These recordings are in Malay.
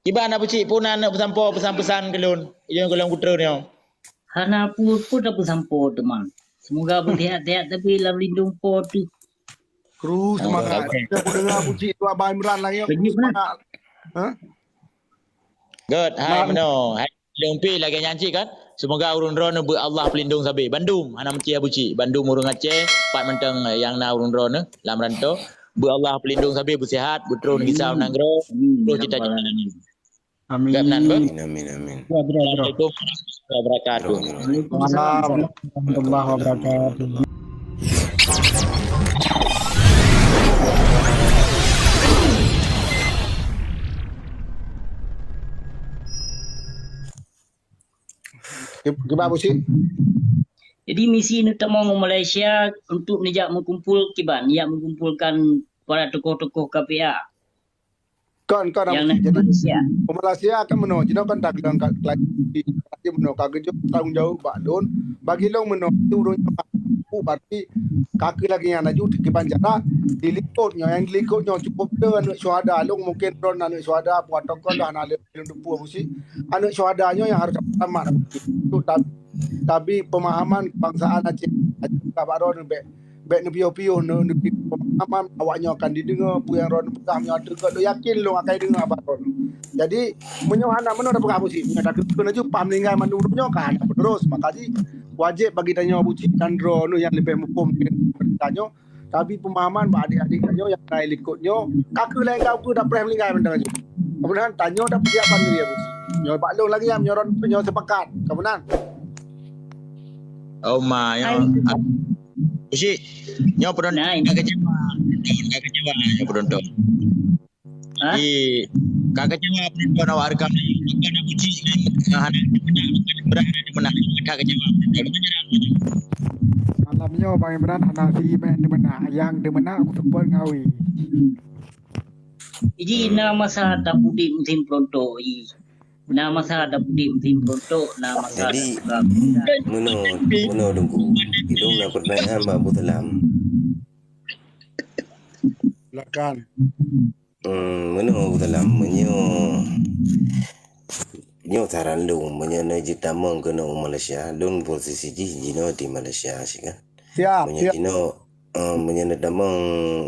Iban apa cik pun nak bersampo pesan-pesan kelun. Yang kelun putra ni. Hana pun dah bersampo teman. Semoga bersihat-sihat tapi lah lindung po tu. Kru semangat. Aku dengar puji tu Abang Imran lagi. Kru semangat. Good. Hai mano. Hai lumpi lagi nyanyi kan. Semoga urun drone bu Allah pelindung sabi. Bandung ana meci abuci. Bandung urung Aceh, pat menteng yang na urun drone lam ranto. Bu Allah pelindung sabi bersihat, butrun kisah nanggro. Terus kita jalan. Amin. Amin. Assalamualaikum warahmatullahi wabarakatuh. Waalaikumsalam warahmatullahi wabarakatuh. Gimana sih? Jadi misi utama Malaysia untuk nejak mengumpulkan para tokoh-tokoh KPA. Kan yang jadi Malaysia. Malaysia akan menolak. Jadi kan tak bilang lagi menolak kagak tanggung jawab Pak Don. Bagi lo menolak urung berarti kaki lagi yang naju di banjara dilikutnya yang dilikutnya cukup dengan anak syuhada lo mungkin don anak syuhada buat tokoh dah anak lembu mesti anak syuhadanya yang harus sama itu tapi pemahaman kebangsaan Aceh Pak Don baik nepio-pio pemahaman awaknya akan didengar yang ron pegamnya ada lo yakin lo akan dengar Pak Don. Jadi menyohana mana dah berapa sih ada kena ju pam meninggal menurutnya kan terus makanya wajib bagi tanya buci dan drone yang lebih hukum tanya tapi pemahaman adik-adiknya yang naik ikutnya kakak lain kau dah pernah meninggal mendengar kemudian tanya dah persiapan dia buci nyo Pak Long lagi yang nyoron penyo sepakat kemudian oh ma yo buci nyo pedon kagak kecewa nyo pedon to kagak kecewa pedon awak rekam bukan buci ada berada di mana kagak kecewa malamnya Bang Imran anak di mana yang di mana aku support ngawi. Iji nama saya Dapudi Musim Pronto. Nama saya Dapudi Musim Pronto. Nama saya. Jadi meno dengku. Hidung nak pertanyaan Mbak Butelam. Silakan. Meno Butelam menyo taran lu menyo jita mong kena Malaysia don posisi jino di Malaysia sih kan. Siap. Jino menyo damang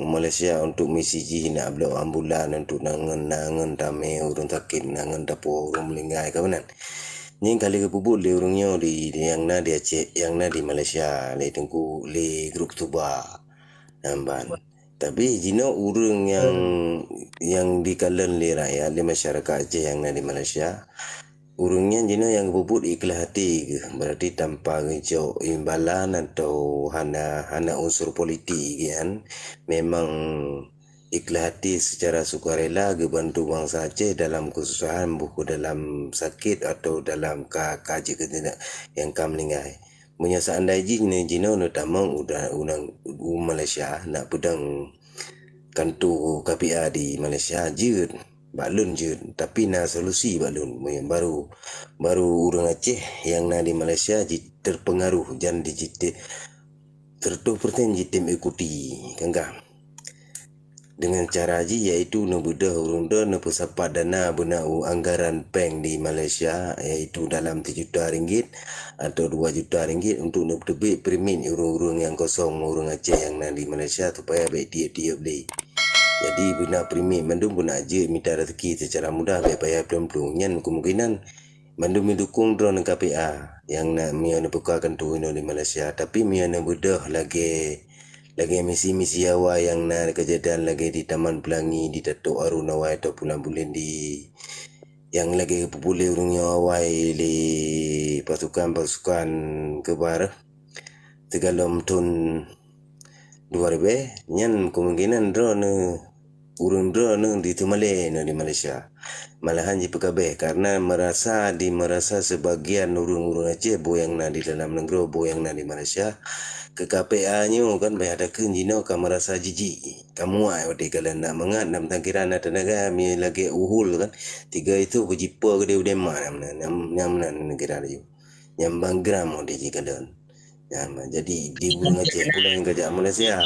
Malaysia untuk misi jina ablo ambulan untuk nangan tame urung takin nangan dapo urung melinggai kawanan. Ni kali kepubul le urungnya di yang na di Aceh yang na di Malaysia le tengku le grup tuba namban. Tapi jino urung yang di kalen le rakyat le masyarakat Aceh yang na di Malaysia urungnya jino yang bubut ikhlas hati ke berarti tanpa ngejauh imbalan atau hana unsur politik kan memang ikhlas hati secara sukarela ke bantu bangsa Aceh dalam kesusahan buku dalam sakit atau dalam kaji ketidak yang kam lingai menyasaan daji jino tamang udah Malaysia nak pedang kantu KPA di Malaysia jut balun je tapi na solusi balun baru orang Aceh yang na di Malaysia terpengaruh jan digital 100% jitim ikuti kangga dengan cara ji iaitu na budah urung na pusapa dana benau anggaran bank di Malaysia iaitu dalam 3 juta ringgit atau 2 juta ringgit untuk na tebik permit urung-urung yang kosong urung Aceh yang na di Malaysia supaya baik dia beli. Jadi bina primi mandum guna aja minta rezeki secara mudah baik bayar pelong-pelong nyan kemungkinan mandum mendukung drone KPA yang nak mian bukakan tu di Malaysia tapi mian budah lagi misi-misi awal yang nak kejadian lagi di Taman Pelangi di Datuk Arunawai atau Pulang Bulen di yang lagi popular urungnya awal di pasukan kebar Tegalom Tun 2000 nyan kemungkinan drone urung drone di Tumale di Malaysia malahan ji pekabe karena merasa sebagian urung Aceh boyang na di dalam negeri boyang na di Malaysia ke KPA nyo kan bayar ada kenjino ka merasa jijik kamu ai ode kalian nak mengat nam tangkiran ada tenaga mi lagi uhul kan tiga itu bujipo ke dia udah mana nyam negara dia nyam banggram ode ji kalian jadi di urung Aceh pula yang kerja Malaysia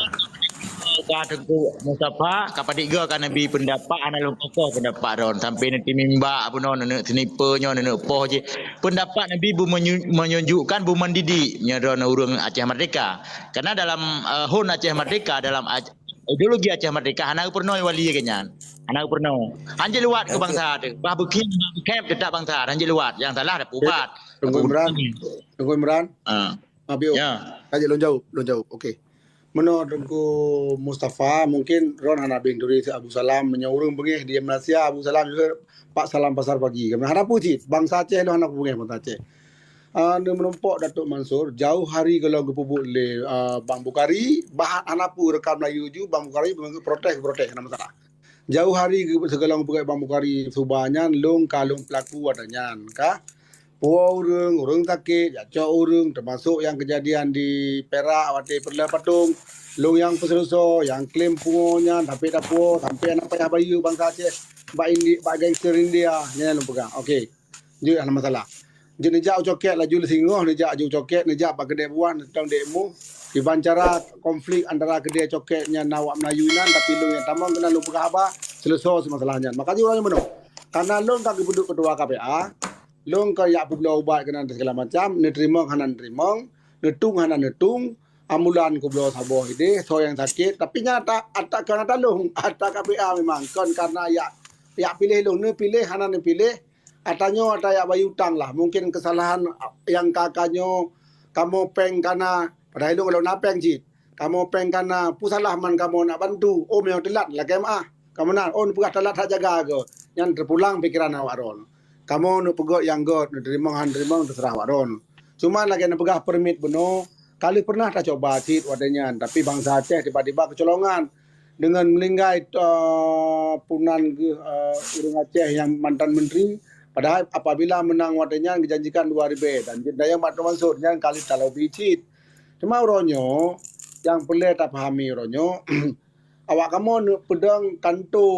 Kata Tengku Mustafa kapadik ga kan nabi pendapat ana lu kokoh pendapat ron sampai nanti mimba apa no nak snipernya nak poh je. Pendapat nabi bu menunjukkan bu mendidik nya ron urang Aceh Merdeka. Karena dalam Hun Aceh Merdeka dalam ideologi Aceh Merdeka ana pernah wali kenyan. Ana pernah. Anje luat ke bangsa tu. Bah bukin kep dedak bangsa anje luat yang salah ada pubat. Tunggu Imran. Abio. Ya. Kaji lon jauh. Okey. Menurut Tengku Mustafa mungkin ron hana bing duri Abu Salam menyaurung bengih di Malaysia Abu Salam juga Pak Salam pasar pagi. Kami harap puji bangsa Aceh lo hana bengih bangsa Aceh. Dia menumpuk Datuk Mansur jauh hari kalau gepubuk le Bang Bukhari bahan anapu rekam Melayu ju Bang Bukhari protes nama masalah. Jauh hari segala gepubuk Bang Bukhari subanyan long kalung pelaku adanya kah? Puau urang sakit, jacok urang termasuk yang kejadian di Perak, Wati Perla Patung, long yang peseluso, yang klaim pungonya, tapi tak puau, sampai anak payah bayu bangsa Aceh, bak gangster India, ni lu pegang. Okey, dia ada masalah. Dia nejak coket laju le singoh, nejak aju coket, nejak pak kedai buan, tang demo, di bancara konflik antara kedai coketnya nawak Melayunan, tapi long yang tamang kena lu pegang apa, selesai masalahnya. Makanya orangnya menang. Karena long kaki duduk ketua KPA, long kaya pulau ubat kena segala macam, nerima kanan nerima, netung kanan netung, amulan ku pulau Sabah ini, so yang sakit, tapi nyata atak kena talung, atak KPA memang, kan karena ya pilih long ne pilih kanan ne pilih, atanya ada ya bayu utang lah, mungkin kesalahan yang kakaknya kamu peng karena pada long kalau nak peng cit, kamu peng karena pusalah man kamu nak bantu, oh memang telat lah KMA, kamu nak, oh pegah telat tak jaga ke, yang terpulang pikiran awak ron. Kamu nak pegot yang god, nak terima terserah waron. Cuma lagi nak pegah permit beno, kali pernah tak coba cit wadanya, tapi bangsa Aceh tiba-tiba kecolongan dengan melinggai punan urang Aceh yang mantan menteri. Padahal apabila menang wadanya dijanjikan 2 ribu dan daya mak termasuk yang kali kalau bicit. Cuma oronyo yang pelai tak pahami oronyo. Awak kamu nak pedang kanto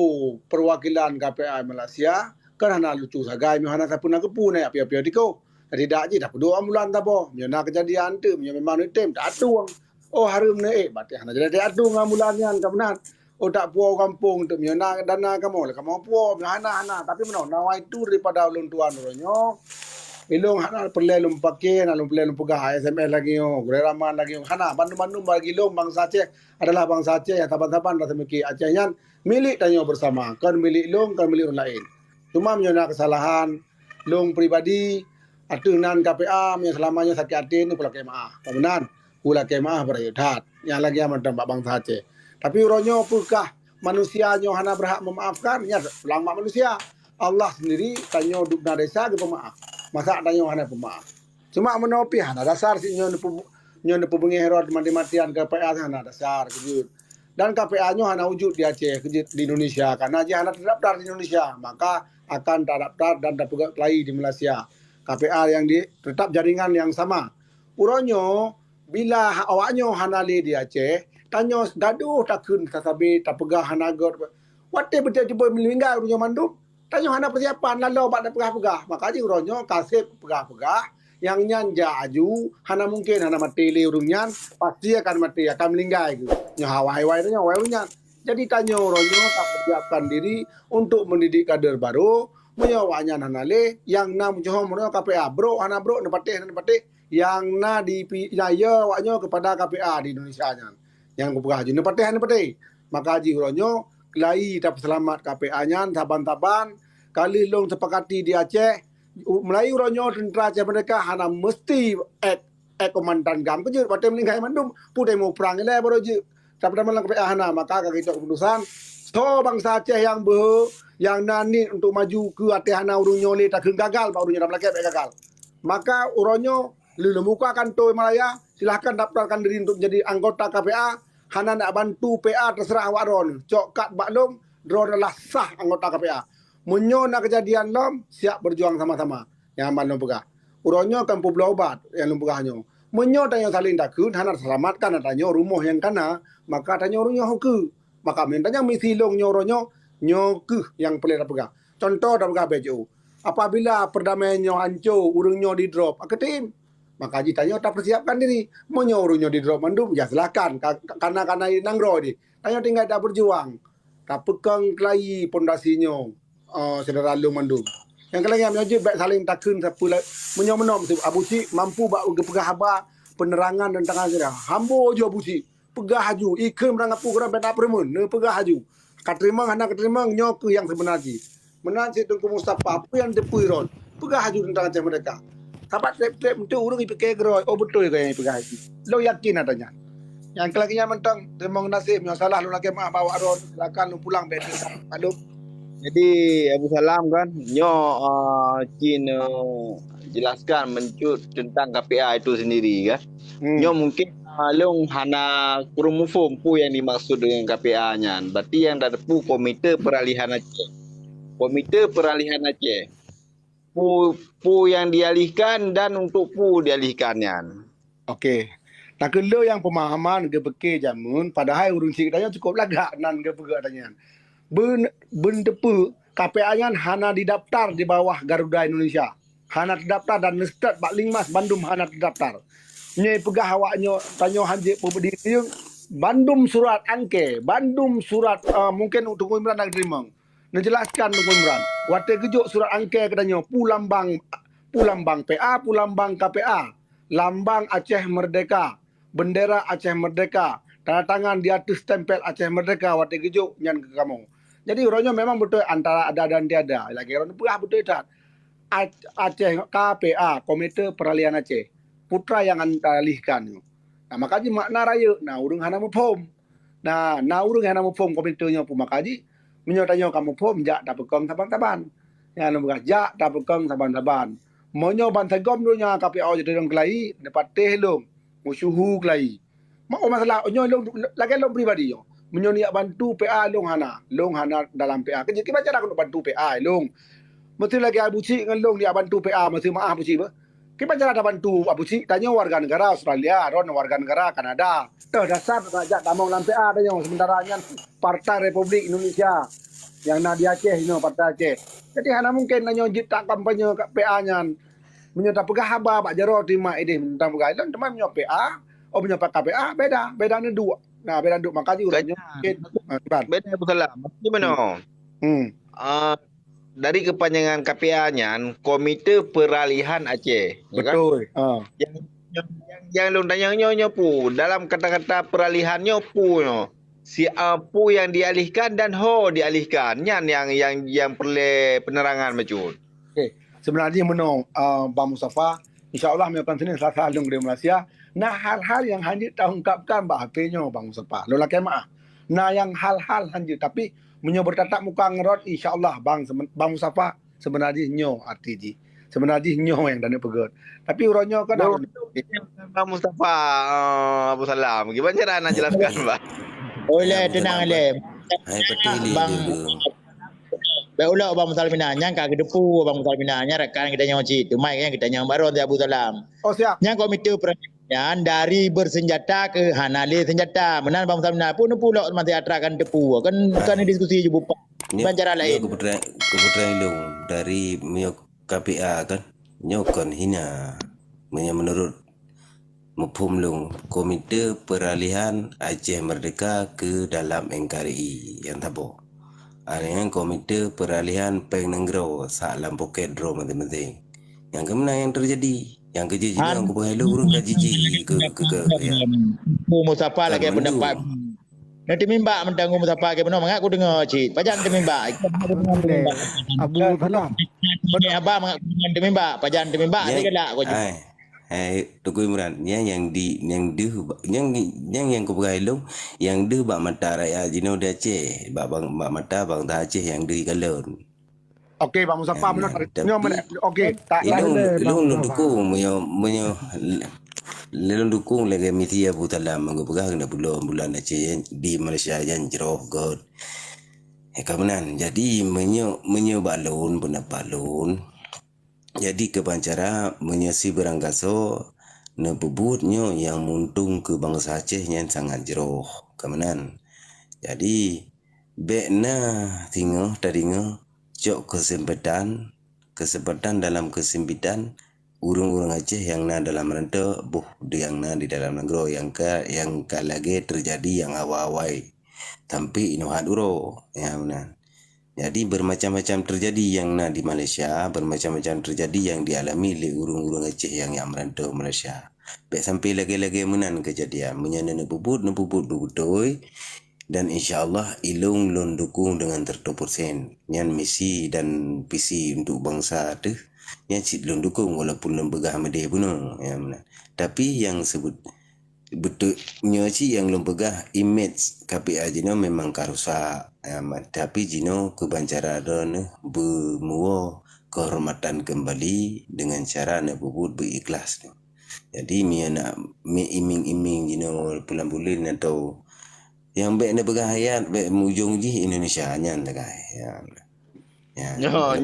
perwakilan KPA Malaysia. Kan hana lucu sagai mi hana sapun nak kepu na api-api diko. Tidak je dah dua ambulan ta bo. Mio nak kejadian tu mio memang tem tak atuang. Oh harum ne berarti hana jadi atu ambulan yang kebenar. Oh tak puau kampung tu mio nak dana kamu. Kamu puau mio hana tapi meno nawai tu daripada ulun tuan ronyo. Ilung hana perle lum pakai na lum perle lum pegah SMS lagi yo. Geraman lagi yo. Hana bandung-bandung bagi lum bangsa Aceh adalah bangsa Aceh yang taban-taban rasa miki Acehnya milik tanyo bersama. Kan milik lum kan milik orang lain. Cuma menyona kesalahan long pribadi atunan KPA yang selamanya sakit hati ni pula kemaah. Kemudian pula kemaah berayudat. Yang lagi amat dampak bangsa Aceh. Tapi uronyo pukah manusia nyo hana berhak memaafkan nya pulang mak manusia. Allah sendiri tanyo dukna desa ke pemaaf. Masa tanyo hana pemaaf. Cuma menopi hana dasar si nyo nepu bengerot mati-matian KPA hana dasar kejut. Dan KPA-nya hanya wujud di Aceh, di Indonesia. Karena dia hanya terdaftar di Indonesia, maka akan terdaftar dan dapat kelai di Malaysia. KPA yang tetap jaringan yang sama. Uronyo, bila awaknya hanya di Aceh, tanya gaduh takun kasabi, tak pegah hanya god. Wate betul-betul melinggar uronyo mandum. Tanya hanya persiapan, lalu pada pegah-pegah. Makanya uronyo kasih pegah-pegah. Yang nyanja aju, hana mungkin hana mati le urungnya, pasti akan mati, akan melinggai gitu. Nyahawai-wai itu nyahawai-nya. Jadi tanya orangnya tak persiapkan diri untuk mendidik kader baru, menyawanya hana le, yang na mencohong mereka KPA, bro, hana bro, nepatih, yang na dipilaya waknya kepada KPA di Indonesia nya. Yang kupegah aju, nepatih. Maka haji orangnya, kelai tak selamat KPA-nya, taban-taban, kali long sepakati di Aceh, Melayu ronyo tentera Aceh mereka hana mesti komandan gam kejut pada meninggai mandum putih mau perang ile baru je tapi dalam KPA hana maka kita keputusan so bangsa Aceh yang nani untuk maju ke Aceh hana urunyo le tak gagal pak urunyo dalam laki gagal maka uronyo lulu muka kantor Malaya silahkan daftarkan diri untuk jadi anggota KPA hana nak bantu PA terserah waron cok kat baklum dro adalah sah anggota KPA. Munyo nak kejadian lom siap berjuang sama-sama yang aman lom pegah. Uronyo kan pulau ubat yang lom pegahnya. Munyo tanya saling takut hana selamatkan tanya rumah yang kana maka tanya uronyo hoku. Maka mintanya misi long nyoronyo nyoku yang pelera pegah. Contoh dah pegah BJU. Apabila perdamaiannya hancur urungnya di drop, aketim Maka Haji tanya tak persiapkan diri. Mau nyuruhnya di drop mandum, ya silakan. Karena nanggro di. Tanya tinggal tak berjuang. Tak pegang kelai pondasinya. Saudara Long mandum. Yang kelai yang menyajib baik saling takun siapa menyomenom Abu Cik mampu bak pegah haba penerangan dan tangan saya. Hambo je Abu Cik. Pegah haju. Ikan merangapu kurang benda premun. Pegah haju. Katerima hana katerima nyok yang sebenarnya. Menansi Tengku Mustafa apa yang depuiron. Pegah haju tentang macam mereka. Sahabat trip untuk urung ipikir geroi. Oh betul ke yang ipikir haji. Lo yakin adanya. Yang kelakinya mentang terima nasib yang salah lu lagi maaf bawa ron silakan lu pulang betul. Aduh. Jadi Abu Salam kan nyo Cin jelaskan mencut tentang KPA itu sendiri kan. Nyo mungkin long hana kurung mufum pu yang dimaksud dengan KPA-nya. Berarti yang ada pu Komite Peralihan Aceh. Komite Peralihan Aceh. Pu yang dialihkan dan untuk pu dialihkannya. Okey. Tak kena yang pemahaman ke peke jamun padahal urung cik daya cukup lagak nan ke peke tanya. Bendepu KPA-nya hana didaftar di bawah Garuda Indonesia. Hana terdaftar dan nestat Bak Lingmas Bandung hana terdaftar. Nyai pegah awaknya tanya hanjik pembedi yang Bandung surat angke, Bandung surat mungkin untuk Imran nak terima. Menjelaskan untuk Imran. Waktu kejuk surat angke katanya Pulambang PA, Pulambang KPA, lambang Aceh Merdeka, bendera Aceh Merdeka, tanda tangan di atas stempel Aceh Merdeka waktu kejuk nyan ke kamu. Jadi orangnya memang betul antara ada dan tiada. Lagi orang pegah betul tak. Aceh KPA, Komite Peralihan Aceh. Putra yang antalihkan. Nah, makanya makna raya. Nah, urung hana mufum. Nah, urung hana mufum komitenya pun makanya menyotanya kamu pun jak tak pegang taban-taban. Yang nombor jak tak pegang taban-taban. Monyo bantagom dunya KPA jadi dong kelai, dapat teh long, musuhu kelai. Mak masalah onyo long lagi long pribadi yo. Menyo ni bantu PA long hana dalam PA. Kerja kita cara nak bantu PA long. Mesti lagi Abu Cik dengan long dia bantu PA mesti maaf Abu Cik. Kita cara ada bantu Abu Cik tanya warga negara Australia, Ron warga negara Kanada. Dah dasar saja tak mau dalam PA tanya sementara Partai Republik Indonesia yang nak di Aceh Partai Aceh. Jadi hana mungkin nanya tak kampanye PA-nya. Menyata pegah haba Pak Jaro terima ini tentang pegah. Dan teman menyapa PA, menyapa KPA beda. Beda ni dua. Nah, beda dua makanya urangnya mungkin beda Abu Salam. Gimana? Dari kepanjangan KPA-nya Komite Peralihan Aceh. Betul. Kan? Yang lu tanya nyo pu dalam kata-kata peralihannya pu no. Si pu yang dialihkan dan ho dialihkan. Yang perlu penerangan macam. Okey. Sebenarnya menong Bang Mustafa insya-Allah melakukan sini salah satu di Malaysia. Nah hal-hal yang hanya terungkapkan bahapenya Bang Mustafa. Lo laki maaf. Nah yang hal-hal hanya tapi menyo bertatap muka ngerot insya-Allah Bang Mustafa sebenarnya nyo RTG. Sebenarnya nyo yang dana pegot. Tapi urangnya kan Bang Mustafa Abu Salam. Gimana cara nak jelaskan Bang? Oleh tenang le. Hai betul Bang Baiklah Abang Musalmina nyang ka kedepu Abang Musalmina nya rekan kita nyang cik tu mai yang kita nyang baron di Abu Salam. Oh siap. Nyang komite peralihan dari bersenjata ke hanale senjata. Menan Abang Musalmina pun pulak mati atrakan depu. Kan diskusi je bupa. Bukan cara lain. Keputusan lu dari Mio KPA kan. Nyo kan hina. Menurut mufhum lu Komite Peralihan Aceh Merdeka ke dalam NKRI yang tabo. Dengan Komite Peralihan Penggro salam poket draw penting-penting. Yang kemana yang terjadi? Yang kejadian yang aku bahaya urung kajiji ke ya. Mustafa lagi pendapat. Nanti mimba mentang Mustafa ke benar mangak aku dengar cik. Pajan tu mimba. Abu Salam. Benar abang mangak tu mimba. Pajan tu mimba ni gelak aku. Tuku Imran yang kau pakai long yang deh bak mata raya Jino de Aceh bak mata bang dah Aceh yang deh galon. Okey Bang Mustafa benar. Okey tak long dukung Lelong dukung lagi misi Abu Salam manggo pegah kena bulan Aceh di Malaysia yang jeroh god. Kemudian jadi menyo balon pun balon. Jadi kepancara menyesi berangkaso nebubutnya yang muntung ke bangsa Aceh yang sangat jeroh kemenan. Jadi bekna tinggal tadinya cok kesempatan dalam kesempitan urung-urung Aceh yang na dalam rantau yang na di dalam negeri yang lagi terjadi yang awal-awal tapi inohat uro ya benar. Jadi bermacam-macam terjadi yang na di Malaysia, bermacam-macam terjadi yang dialami oleh urung-urung Aceh yang merantau Malaysia. Baik sampai lagi-lagi menan kejadian menyana nebubut betul dan insya-Allah ilung lon dukung dengan 100%. Yang misi dan visi untuk bangsa tu yang cik lon dukung walaupun lon begah mede pun ya benar. Tapi yang sebut betul nyoci yang lom pegah image KPA jino memang karusak tapi jino kebancara don bermuo kehormatan kembali dengan cara nak bubut berikhlas tu. Jadi mi iming-iming jino bulan-bulan atau yang baik nak pegah hayat baik mujung ji Indonesia nyan tak ya. Ya,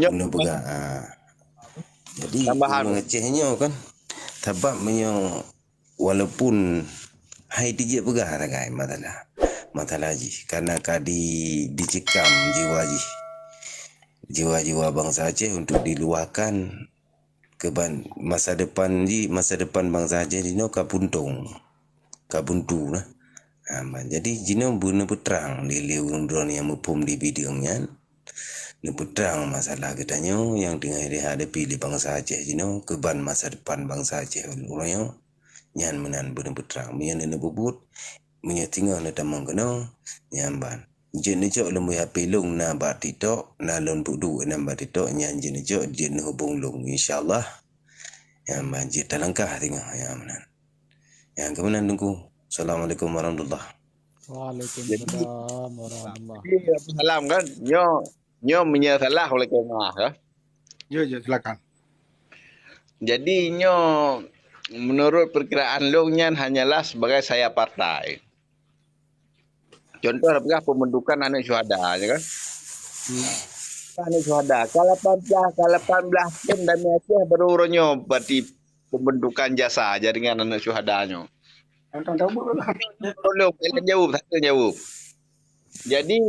nak pegah. Jadi Tambahan. Acehnya kan sebab menyo walaupun hai dijak pegah ragai masalah ji karena dicekam jiwa bangsa Aceh untuk diluahkan ke masa depan bangsa Aceh dino kabuntu lah. Jadi jino buna peterang di liurun drone yang mupum di bidangnya ni peterang masalah katanya yang tengah dihadapi di bangsa Aceh jino keban masa depan bangsa Aceh urangnya nyan menan bener beterang mian na bubut minya tinggal na tamang kena nyamban jen jo lemu HP long na ba titok na lon budu na ba titok nyan jen jo jen hubung long insyaallah yang banjir talangkah tengah ya menan yang kemenan tunggu. Assalamualaikum warahmatullahi. Waalaikumsalam warahmatullahi. Jadi Abu Salam kan, nyo menyesalah oleh kemah kan. Ya, silakan. Jadi nyo menurut perkiraan Long hanyalah sebagai saya partai. Contoh apakah pembentukan anak syuhada ya kan? Anak syuhada. Kalau 18 pun dan Aceh baru uronyo berarti pembentukan jasa jaringan anak syuhadanyo. Long jawab. Jadi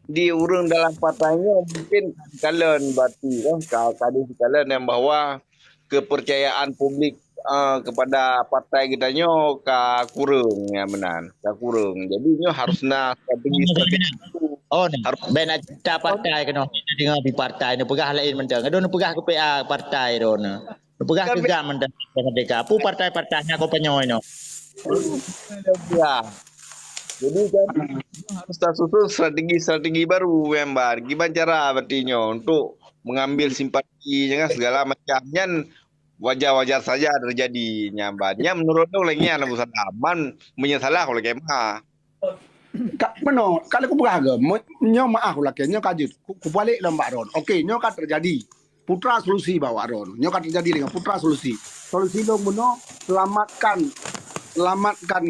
di urung dalam partainya mungkin kalian berarti kan kalian yang bahwa kepercayaan publik kepada partai kita nyo kurang ya menan kurang jadi nyo harusnya strategi Oh, harus ben ada partai kena dengar di partai ni pegah lain mentang. Adon pegah ke PA partai don. Pegah ke gam mentang merdeka. Pu partai-partainya kau penyoy no. ya jadi kan harus susun strategi baru yang bar gimana cara berarti nyo untuk mengambil simpati jangan segala macamnya wajar-wajar saja terjadi nyambatnya menurut dong lagi anak usaha aman menyesalah oleh kemah. Mano, kalau aku beragam, nyo maaf lah ke, nyo kajut, ku balik lembak ron. Okey, nyo kan terjadi. Putra solusi bawa ron. Nyo kan terjadi dengan putra solusi. Solusi lo meno selamatkan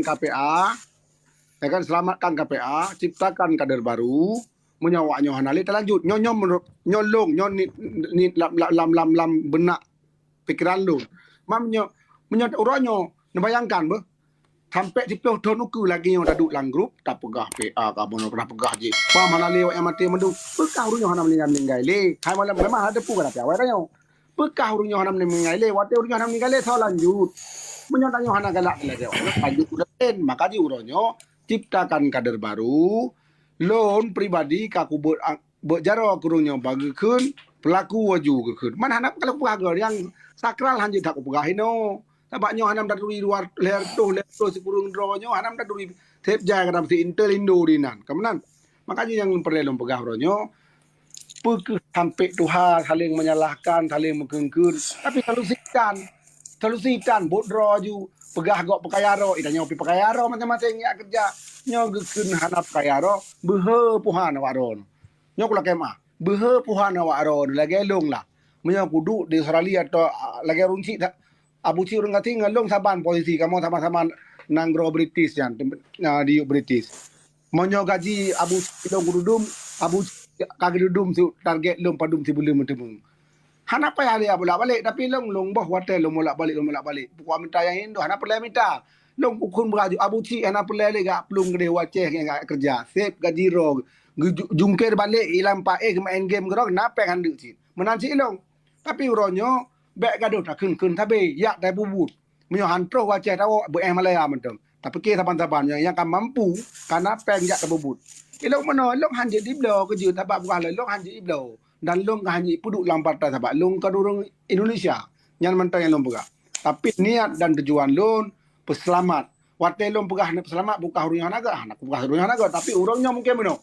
KPA. Ya kan selamatkan KPA, ciptakan kader baru, menyawa nyo hanali terlanjut. Nyo menurut nyo long, nyo ni lam benak pikiran lu. Mam nyo uronyo bayangkan be sampai di peh donuku lagi yang duduk dalam grup tak pegah PA ka bono pernah pegah je. Pa mana lewat yang mati mendu. Pekah urunyo hanam meninggal le. Hai malam memang ada pu kan apa wae Pekah urunyo hanam meninggal le. Wate urunyo hanam meninggal le so lanjut. Menyotanyo hanam galak lagi. Lanjut udah maka di urunyo ciptakan kader baru. Loan pribadi ka ku jaro kurunyo bagikeun pelaku waju kekeun. Mana hanap kalau pegah yang sakral hanjut tak pegahin no. Tabaknya hanam dari luar leher tu sepurung dronyo hanam dari tep jaya kadang si intel indo dinan. Kemudian makanya yang perlu pegah ronyo sampai Tuhan saling menyalahkan, saling mengkengkun. Tapi solusikan bodro ju pegah gok pekayaro itanya opi pekayaro macam-macam ya kerja nyo gekeun hanap pekayaro behe puhan waron. Nyo kula kemah behe puhan waron lagi elong lah. Menyo kudu di Australia atau lagi runci tak Abu Ci urang kati ngalong saban posisi kamu sama-sama nanggro British yan di British. Monyo gaji Abu Ci dong kudum Abu kagak dudum su target lom padum si belum temu. Hanapa ya dia bolak-balik tapi long boh hotel long bolak-balik. Pokok minta yang Indo hanapa le minta. Long ukun beraju Abu Ci hanapa le gak pelung gede waceh yang kerja. Sip gaji ro jungkir balik ilang pae main game gerong napa kan dik ci. Menan ci long. Tapi uronyo bek gaduh tak kun tabe yak dai bubut menyo hantro wajah tawo Malaya mentong tapi ke taban-taban yang kan mampu karena peng yak bubut ilok meno ilok hanji diblo keju tabak buah ilok hanji iblo dan long hanji puduk lampar tabak long kadurung Indonesia yang mentong yang long pegah tapi niat dan tujuan long peselamat wate long pegah peselamat buka hurungan naga anak buka hurungan naga tapi urangnya mungkin meno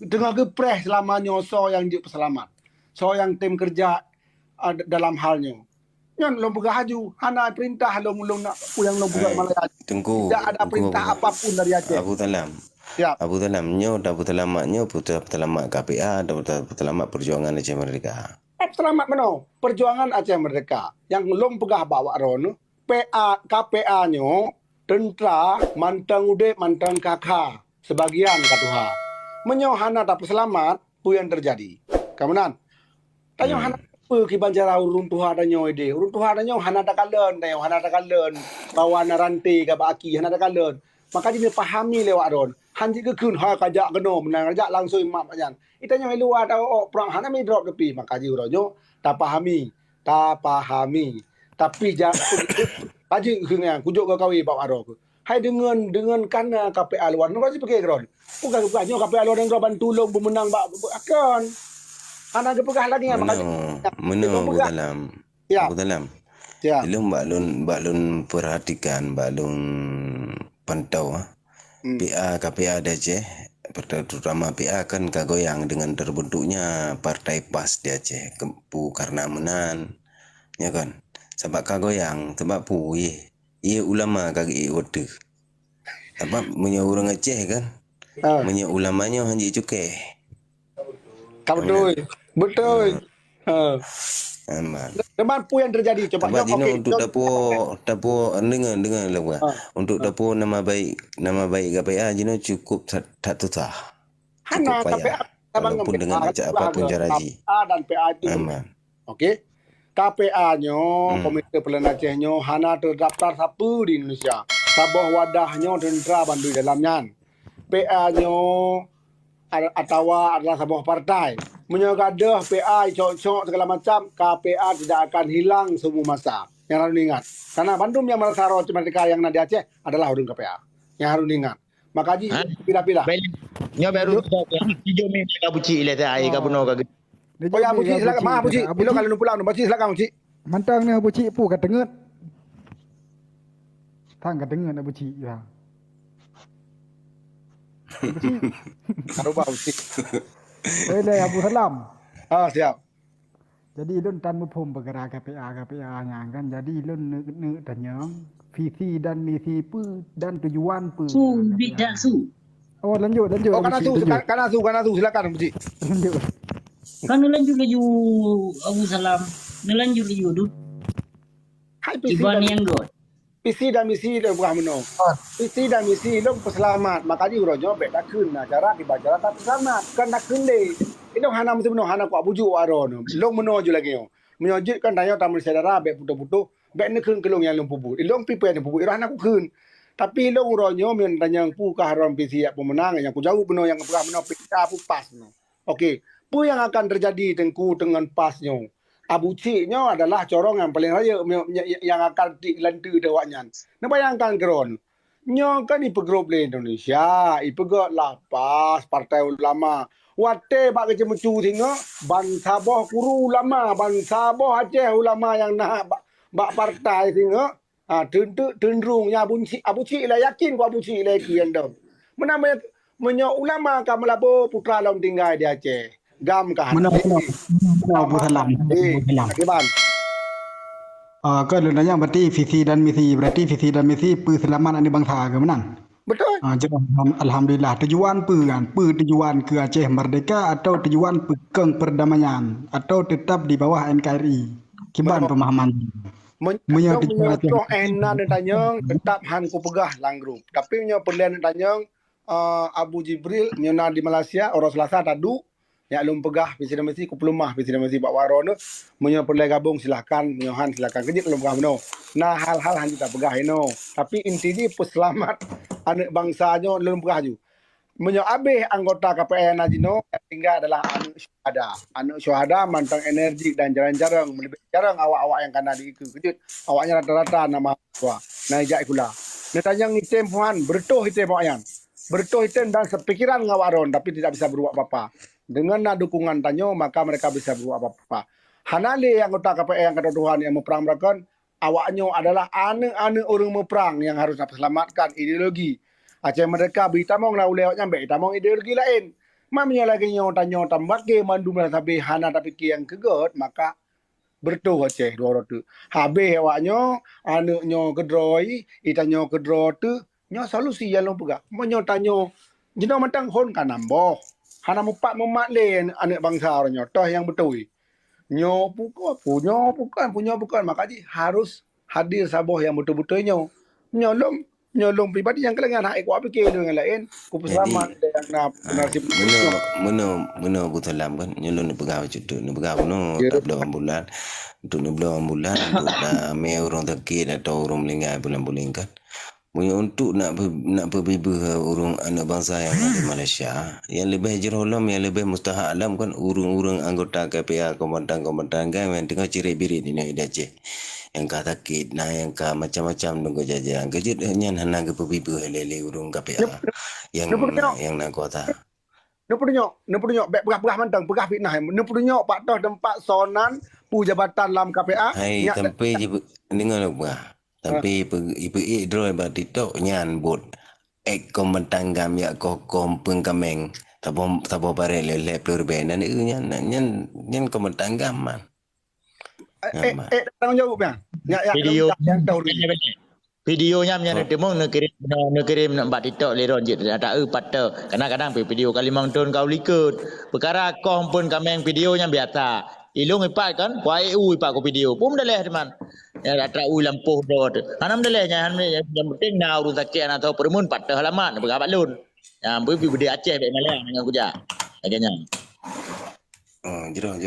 tengah gepres selama nyoso yang je peselamat so yang tim kerja dalam halnya nyon long pegah haju hana perintah long nak pulang long pegah Malaya Tunggu. tidak ada perintah apapun dari Aceh Abu Talam. siap Abu Talamnya, Abu Talamaknya, Talamak KPA, Talamak Perjuangan Aceh Merdeka. selamat meno perjuangan Aceh Merdeka yang long pegah bawa ron KPA-nya tentera mantang ude mantang kakak sebagian katuha menyohana tak selamat pu yang terjadi kemudian tanyo hana pu ki banjara urun tuha danyo ide urun tuha danyo hana tak kalen tanyo hana tak kalen bawa naranti ka baki hana tak kalen maka dia pahami lewat ron hanji ke kun ha kajak keno menang kajak langsung mak panjang itanyo luar tau perang hana mi drop tepi maka ji uronyo tak pahami tapi jangan haji yang kujuk ke kawi bawa ron hai dengan kan KPA luar nak pakai kron bukannya KPA luar yang bantu long pemenang akan anak ke pegah lagi Meno Abu Talam. Ya. Abu Talam. Ya. Ilmu balun perhatikan, balun pantau PA KPA Aceh, terutama PA kan kagoyang dengan terbentuknya partai PAS di Aceh, Kempu karena menan, ya kan? Sebab kagoyang, sebab pu ia ulama kaki wede. Sebab punya orang Aceh kan, punya ulamanya hanya cukai. Betul. Aman. Mampu yang terjadi coba Sebab ini untuk dapur dengan lah. Untuk dapur nama baik KPA jino cukup tak tutah. Hana KPA walaupun dengan apapun caraji. Dan PA itu. Aman. Okey. KPA-nya, Komite Pilihan Aceh-nya, hana terdaftar siapa di Indonesia. Sabah wadahnya tentera bantu dalamnya. PA-nya atau adalah sebuah partai. Menyogadah PA, cocok segala macam, KPA tidak akan hilang semua masa. Yang harus diingat. Karena Bandung yang Malasaro Merdeka yang ada di Aceh adalah orang KPA. Yang harus diingat. Maka ji pilih-pilih. Nyo baru hijau mi ka buci le ta ai ka buno ka. Oh ya Buci silakan. Maaf Buci. Bila kalau pulang Buci silakan Buci. Mantang ni Buci pu kat tenget. Tang kat tenget nak Buci ya. Buci. Karubah Buci. Boleh Abu Salam. Siap. Jadi lun tan mupum bergerak KPA nya kan. Jadi lun ne tanyang visi dan misi pu dan tujuan pu. Tidak su. Oh lanjut. Oh karena su silakan Buci. Lanjut. Kan lanjut laju Abu Salam. Lanjut laju tu. Hai Iban yang god. visi dan misi dia bukan meno. Visi dan misi lo peselamat. Maka di urojo bek dah kun acara di bacara tak peselamat. Kan dah kun deh. Itu hana mesti meno hana kuat bujuk aron. Lo meno je lagi yo. Menyojit kan tanya tamu saudara bek putu-putu. Bek ne kun kelong yang lumpubu. Ilong pipe yang pupu. Iro hana ku kun. Tapi lo urojo men tanya pu ka haram visi ya pemenang yang ku jauh meno yang bukan meno pita pu pas no. Okey. Pu yang akan terjadi tengku dengan pasnya. Abu Cik-nya adalah corong yang paling raya yang akan dilantu dewaknya. Nah bayangkan keron. Nya kan ipegrup le Indonesia, ipegak lapas partai ulama. Wate bak kerja mencu singa bangsa boh kuru ulama, bangsa boh Aceh ulama yang nak bak partai singa. Cenderungnya Abu Cik lah yakin ku Abu Cik lah kian dah. Menamanya ulama ka melabo putra laum tinggal di Aceh. Gam kah? Mana Abu Salam. Akibat. Kan lu nanya berarti visi dan misi perselamat di bangsa ke menang. Betul. Jadi alhamdulillah tujuan tujuan ke Aceh Merdeka atau tujuan keng perdamaian atau tetap di bawah NKRI. Kiban pemahaman. Menyoh enak tanya tetap han ku pegah langgru. Tapi menyoh perlian tanya Abu Jibril nyona di Malaysia orang Selasa tadu ya lum pegah visi dan misi ku pelumah visi dan misi Pak Warono menyoh perlian gabung silakan menyohan silakan kejit lum pegah meno. Nah hal-hal han kita pegah ino. Tapi inti di peselamat anak bangsanya lum pegah ju. Menyo habis anggota KPA Najino yang tinggal adalah anak syuhada mantang energi dan jarang-jarang lebih jarang awak-awak yang kena diikut awaknya rata-rata nama tua naik kula netanya ngitem puan bertuh hitem awaknya bertuh hitem dan sepikiran ngawak ron tapi tidak bisa berbuat apa-apa dengan dukungan tanyo maka mereka bisa berbuat apa-apa hanale anggota KPA yang kata Tuhan yang memperang merakan awaknya adalah anak-anak orang memperang yang harus dapat selamatkan ideologi Aceh mereka bitamong na ulewatnya mbak itamong ideologi lain. Mamnya lagi nyo tambah ke mandum lah tapi hana tapi yang kegot maka bertuh Aceh dua rotu. Habis awaknya anaknya kedroi, itanyo kedro tu nyo solusi yang lo pega. Menyo tanyo jino matang hon kan namboh. Hana mupak memat le anak bangsa orangnya toh yang betul. Nyo bukan maka harus hadir saboh yang betul-betul nyo. Nyolong pribadi yang kelengan hak aku fikir dengan lain ku selamat yang nak nasib Meno buta lam kan nyelon pegaw cutu ni pegaw no tablo ambulan untuk ni ambulan untuk na me orang takit atau orang melingkai bulan-bulan kan punya untuk nak pergi urung anak bangsa yang ada di Malaysia yang lebih jerolam yang lebih mustahak alam kan urung-urung anggota KPA komandan-komandan kan yang tengah cirit-birit ini di Aceh yang kata kit nah yang ka macam-macam nunggu jajaran kejut hanya hana ke pebibu lele urung KPA yang nak kota no punya bek pegah mantang pegah fitnah no punya pak toh tempat sonan pu jabatan lam KPA hai sampai dengar apa tapi ibu droi ba titok nyan bot ek komentan gam ya ko kom pengkameng tabo bare lele plurben dan itu nyan komentan gam man tanggung jawab ya videonya menjadi demo nekirim nampak TikTok leron je tak patah kadang-kadang video Kalimang Tun kau likut perkara kau pun kameng videonya biasa ilung ipat kan kuai ipat ko video pun dah leh teman ya tak lampuh dot hanam dah leh yang penting na urus sakit atau permun patah halaman berapa lun yang video Aceh baik Malaysia dengan kuja agaknya. Jero.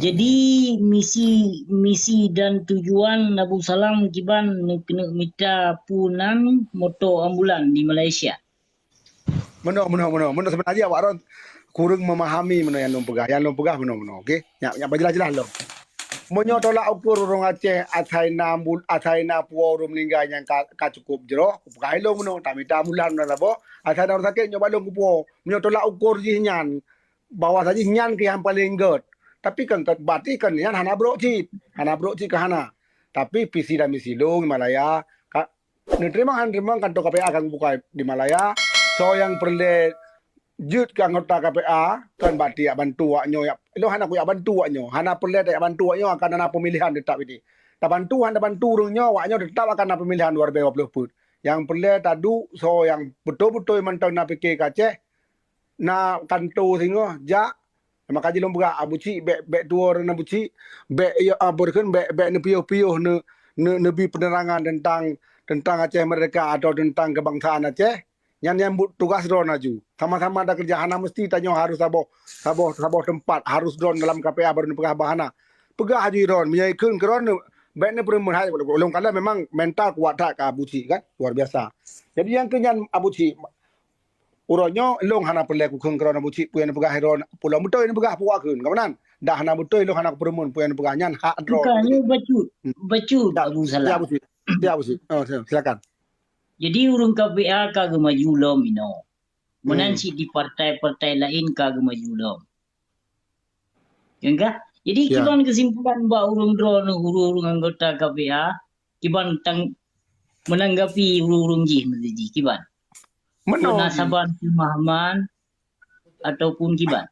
Jadi misi dan tujuan Abu Salam kiban kena minta punan motor ambulan di Malaysia. Meno sebenarnya awak ron kurang memahami meno yang long pegah meno okey yang jelas lo. Menyo tolak ukur urung Aceh ataina puau meninggal yang ka cukup jero pegah lo meno tak minta ambulan dah bo ataina orang sakit nyoba lo puau menyo tolak ukur jinyan bawa saja nyan ke yang paling good. Tapi kan berarti kan yang hana bro cip ke hana. Tapi visi dan misi long Malaya. Nerima kantor KPA akan buka di Malaya. So yang perlu jut ke anggota KPA kan berarti ya bantu waknyo ya. Lo hana ku ya bantu waknyo. Hana perlu ya bantu waknyo akan ada pemilihan tetap ini. Tak bantu urungnya waknyo tetap akan ada pemilihan 2020 pun. Yang perlu tadu so yang betul-betul mentang nak fikir Aceh na kanto singo ja maka jilong buka abuci bek dua orang abuci bek ya aborkan bek ne piyo nebi penerangan tentang Aceh mereka atau tentang kebangsaan Aceh yang tugas drone aju sama-sama ada kerjaan mesti tanyo harus saboh tempat harus drone dalam KPA baru pegah bahana pegah haji drone menyai keron bek ne permun hai belum kala memang mental kuat tak ka abuci kan luar biasa jadi yang kenyan abuci uronyo long hana perle ku kheng krona buci puyan pegah heron pulau mutoi ni pegah puak kun kamanan dah hana mutoi long hana permun puyan pegah nyan hak dro Bukannya bacu Abu Salam. Ya buci silakan Jadi urung KPA kagak maju lo mino. Menansi di partai-partai lain kagak maju lo. Enggak? Jadi Ya. kiban kesimpulan ba urung drone urung anggota KPA kiban menanggapi urung ji menjadi kiban. Penasaban pemahaman ataupun kiban.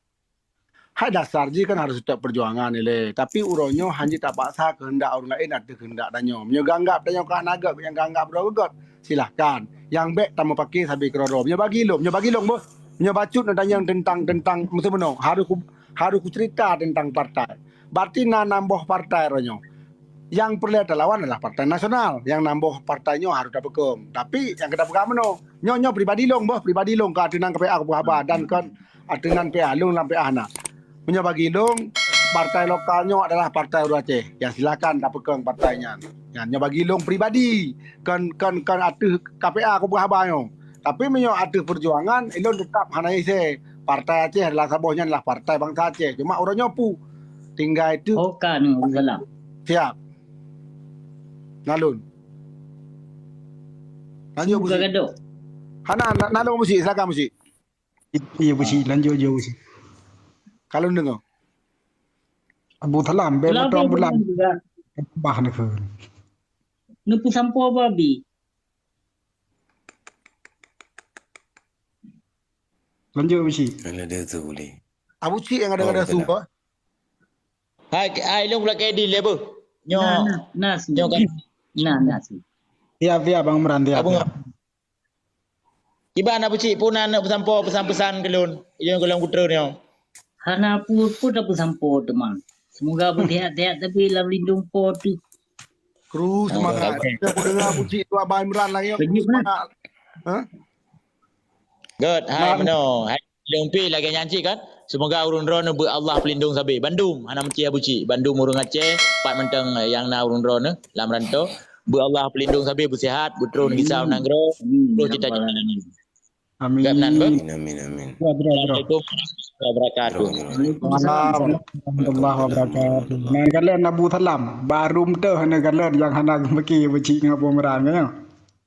Hai dasar ji kan harus tetap perjuangan ni le. Tapi uronyo hanya tak paksa kehendak orang lain ada kehendak danyo. Menyo ganggap danyo kan agak yang ganggap rogot. Silahkan. Yang bek tamu pakai sabi keroro. Menyo bagi long bos. Menyo bacut nak tanya tentang mesti menong. Harus ku cerita tentang partai. Berarti nambah partai ronyo. Yang perlu lawan adalah Partai Nasional. Yang nambah partainya harus dapat pegang. Tapi yang kita pegang mana? Nyo pribadi long bos. Pribadi long ke atinan KPA ke apa dan kan atinan PA long lam PA na. Menyo bagi long partai lokalnya adalah Partai Urang Aceh. Ya silakan dapat pegang partainya. Yang nyo bagi long pribadi kan atu KPA ke apa nyo. Tapi menyo ada perjuangan, elon tetap hanai se partai Aceh adalah sabahnya adalah partai bangsa Aceh. Cuma orangnya pu. Tinggal itu Hokan Abu Salam. siap. Nalun. Lanjut Suka musik. gaduh. Hana nalun musik, silakan musik. Iya busi lanjut je busi. Kalau dengar. Abu Salam be Lalu motor ambulan juga bah nak ke. nupu sampo babi. Lanjut busi. Kalau dia tu boleh. Abu Cik yang ada-ada betul. sumpah. Hai long pula KD le apa? Nyo. Nas. Nyo kan. Nas. Tiap Bang Meran tiap. Apa ngap? Kiban apa cik pun nak pesampo pesan-pesan kelun. Yang kelang putra ni. Hana pun dapat sampo teman. Semoga berhati-hati tapi lah lindung po tu. Kru semangat. Aku dengar Abu Cik tu Abang Imran lagi. Pergi mana? Semangat. Ha? Good. Hai meno. Hai lumpi lagi nyanyi kan. Semoga urun ron Allah pelindung sabi. Bandung ana meci Abu Cik. Bandung urung Aceh. Pat mentang yang na urun ron lam rantau. Allah pelindung sabi bersihat, berterus gisau nanggro. Terus cita-cita. Amin. Amin, amin, amin. Assalamualaikum warahmatullahi wabarakatuh. Assalamualaikum warahmatullahi wabarakatuh. Nah kalian Abu Salam baru mteh ne kalian yang hana meki beci ngapo Meran ya.